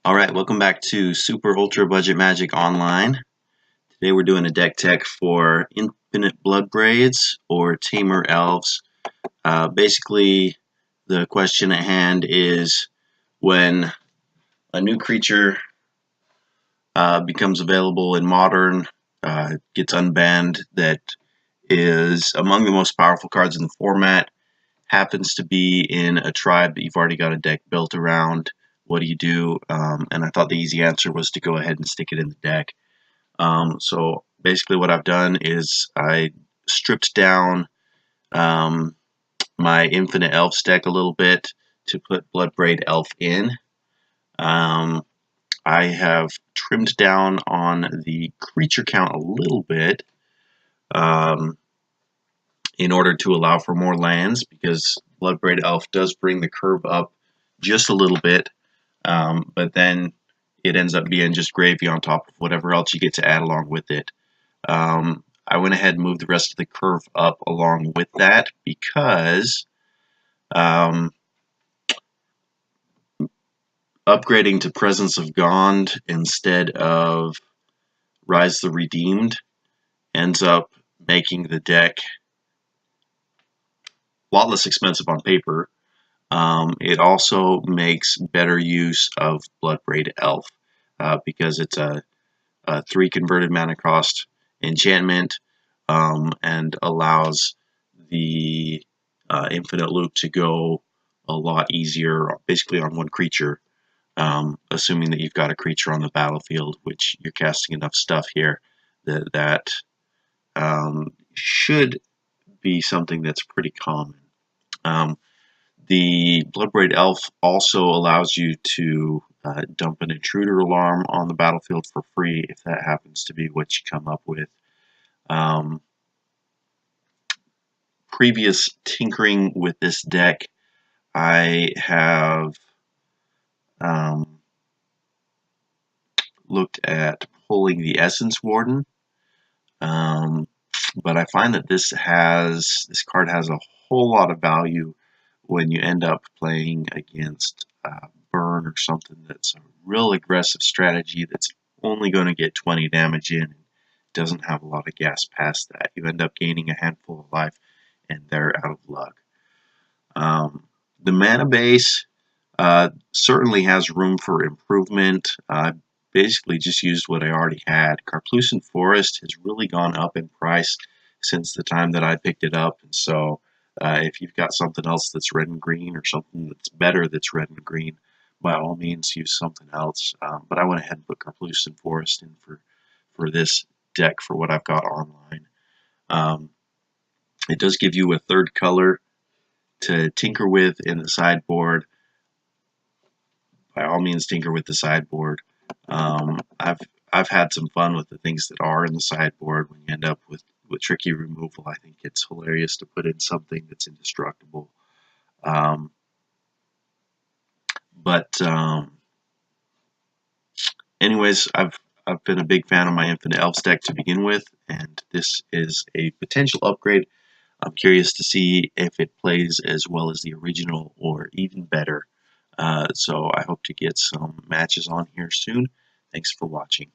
Alright, welcome back to Super Ultra Budget Magic Online. Today we're doing a deck tech for Infinite Bloodbraids or Temur Elves. Basically, the question at hand is when a new creature becomes available in Modern, gets unbanned, that is among the most powerful cards in the format, happens to be in a tribe that you've already got a deck built around. What do you do? And I thought the easy answer was to go ahead and stick it in the deck. So basically what I've done is I stripped down my Infinite Elves deck a little bit to put Bloodbraid Elf in. I have trimmed down on the creature count a little bit in order to allow for more lands, because Bloodbraid Elf does bring the curve up just a little bit, but then it ends up being just gravy on top of whatever else you get to add along with it. I went ahead and moved the rest of the curve up along with that because upgrading to Presence of Gond instead of Rise the Redeemed ends up making the deck a lot less expensive on paper. It also makes better use of Bloodbraid Elf because it's a 3 converted mana cost enchantment and allows the infinite loop to go a lot easier, basically on one creature, assuming that you've got a creature on the battlefield, which you're casting enough stuff here that should be something that's pretty common. The Bloodbraid Elf also allows you to dump an intruder alarm on the battlefield for free if that happens to be what you come up with. Previous tinkering with this deck, I have looked at pulling the Essence Warden, but I find that this card has a whole lot of value when you end up playing against Burn or something that's a real aggressive strategy that's only going to get 20 damage in and doesn't have a lot of gas past that. You end up gaining a handful of life and they're out of luck. The mana base certainly has room for improvement. I basically just used what I already had. Carplucent Forest has really gone up in price since the time that I picked it up, and so if you've got something else that's red and green or something that's better that's red and green, by all means use something else. But I went ahead and put Carplucent Forest in for this deck for what I've got online. It does give you a third color to tinker with in the sideboard. By all means, tinker with the sideboard. I've had some fun with the things that are in the sideboard. When you end up with tricky removal, I think it's hilarious to put in something that's indestructible. Anyways, I've been a big fan of my Infinite Elves deck to begin with, and this is a potential upgrade. I'm curious to see if it plays as well as the original or even better. So I hope to get some matches on here soon. Thanks for watching.